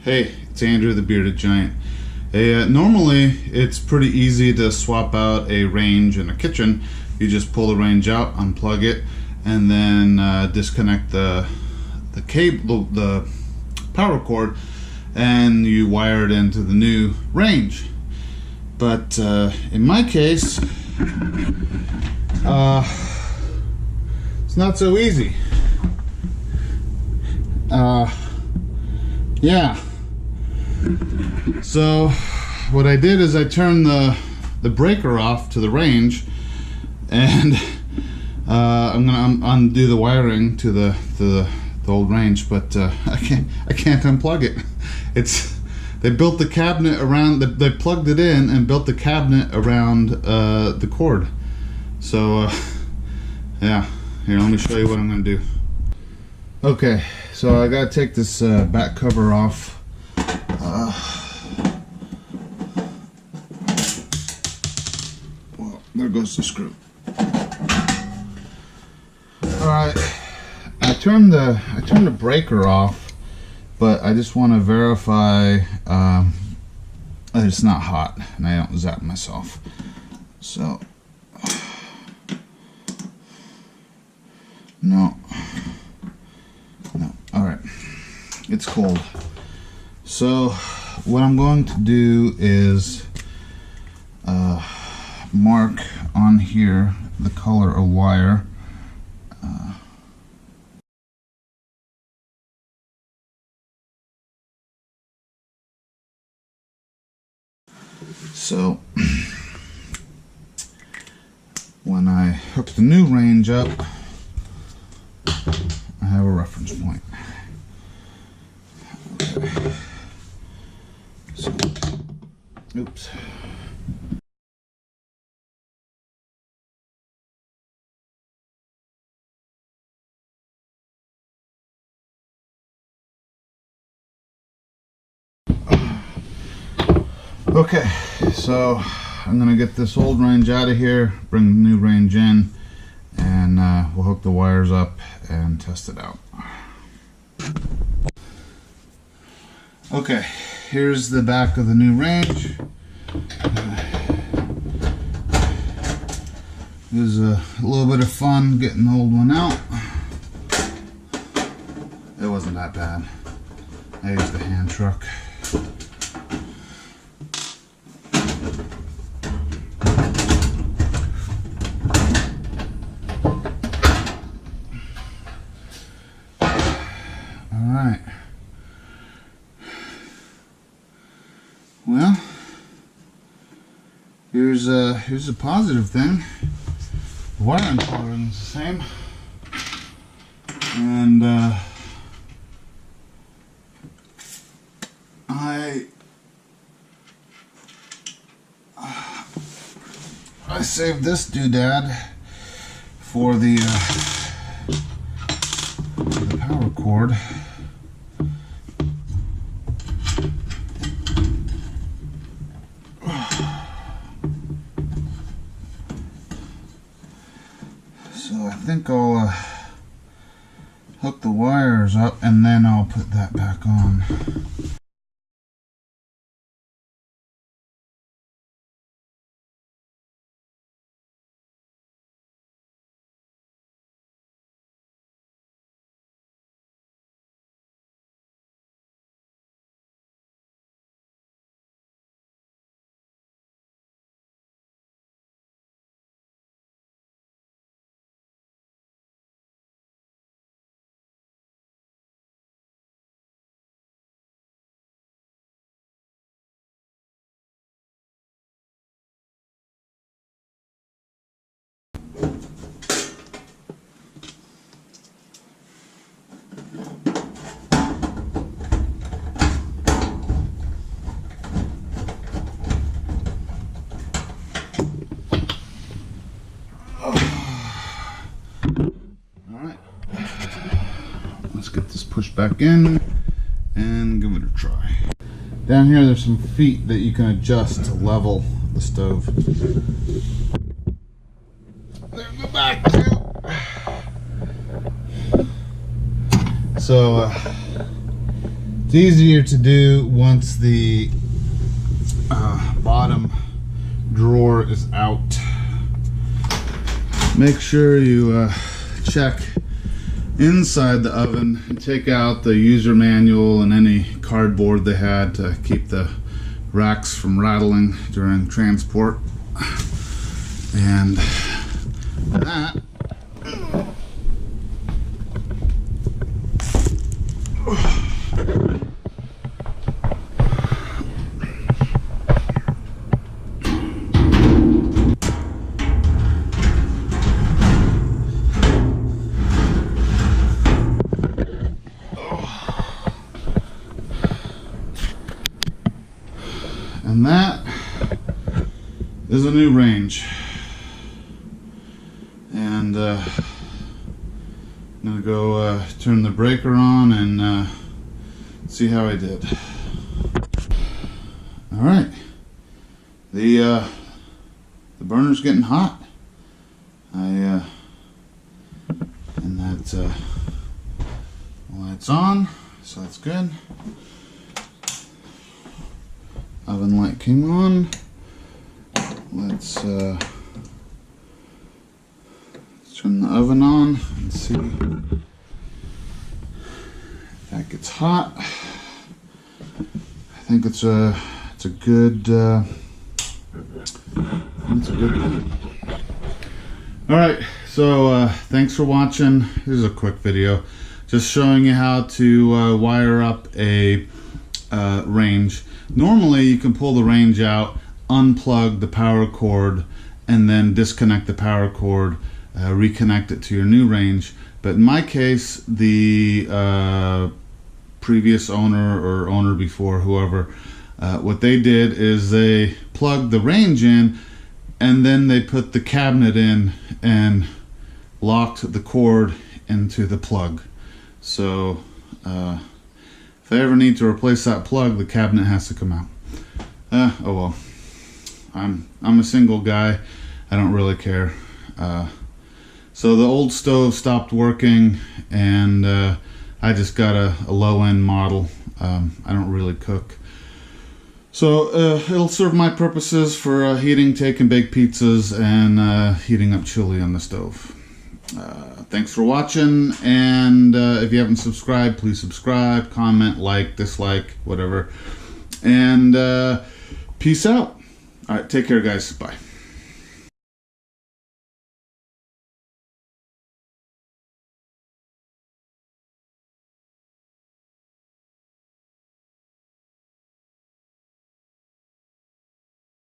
Hey, it's Andrew the Bearded Giant. Normally, it's pretty easy to swap out a range in a kitchen. You just pull the range out, unplug it, and then disconnect the cable, the power cord, and you wire it into the new range. But in my case, it's not so easy. Yeah. So what I did is I turned the breaker off to the range, and I'm gonna undo the wiring to the old range, but I can't unplug it. They built the cabinet around. They plugged it in and built the cabinet around the cord. So yeah, here, let me show you what I'm gonna do. Okay, so I gotta take this back cover off. Well, there goes the screw. All right, I turned the breaker off, but I just want to verify that it's not hot and I don't zap myself. So no. All right, it's cold. So what I'm going to do is mark on here the color of wire. So when I hook the new range up, I have a reference point. Okay. So, oops. Okay, so I'm gonna get this old range out of here, bring the new range in, and we'll hook the wires up and test it out. Okay, here's the back of the new range. It was a little bit of fun getting the old one out. It wasn't that bad. I used the hand truck. Alright. Well, here's a positive thing. The wiring coloring is the same, and I saved this doodad for the power cord. So I think I'll hook the wires up and then I'll put that back on. Alright, let's get this pushed back in and give it a try. Down here there's some feet that you can adjust to level the stove. There, go back to. So It's easier to do once the bottom drawer is out. Make sure you check inside the oven and take out the user manual and any cardboard they had to keep the racks from rattling during transport. And that and that is a new range. And I'm gonna go turn the breaker on and see how I did. All right, the burner's getting hot. And that light's on, so that's good. Oven light came on. Let's turn the oven on and see if that gets hot. I think it's a good one. All right, so thanks for watching. This is a quick video, just showing you how to wire up a range. Normally you can pull the range out, unplug the power cord, and then disconnect the power cord, reconnect it to your new range. But in my case, the previous owner or owner before, whoever, what they did is they plugged the range in and then they put the cabinet in and locked the cord into the plug. So if I ever need to replace that plug, the cabinet has to come out. Oh well. I'm a single guy. I don't really care. So the old stove stopped working, and I just got a low-end model. I don't really cook. So it'll serve my purposes for heating, take and bake pizzas, and heating up chili on the stove. Thanks for watching, and if you haven't subscribed, please subscribe, comment, like, dislike, whatever. And peace out. All right, take care, guys. Bye.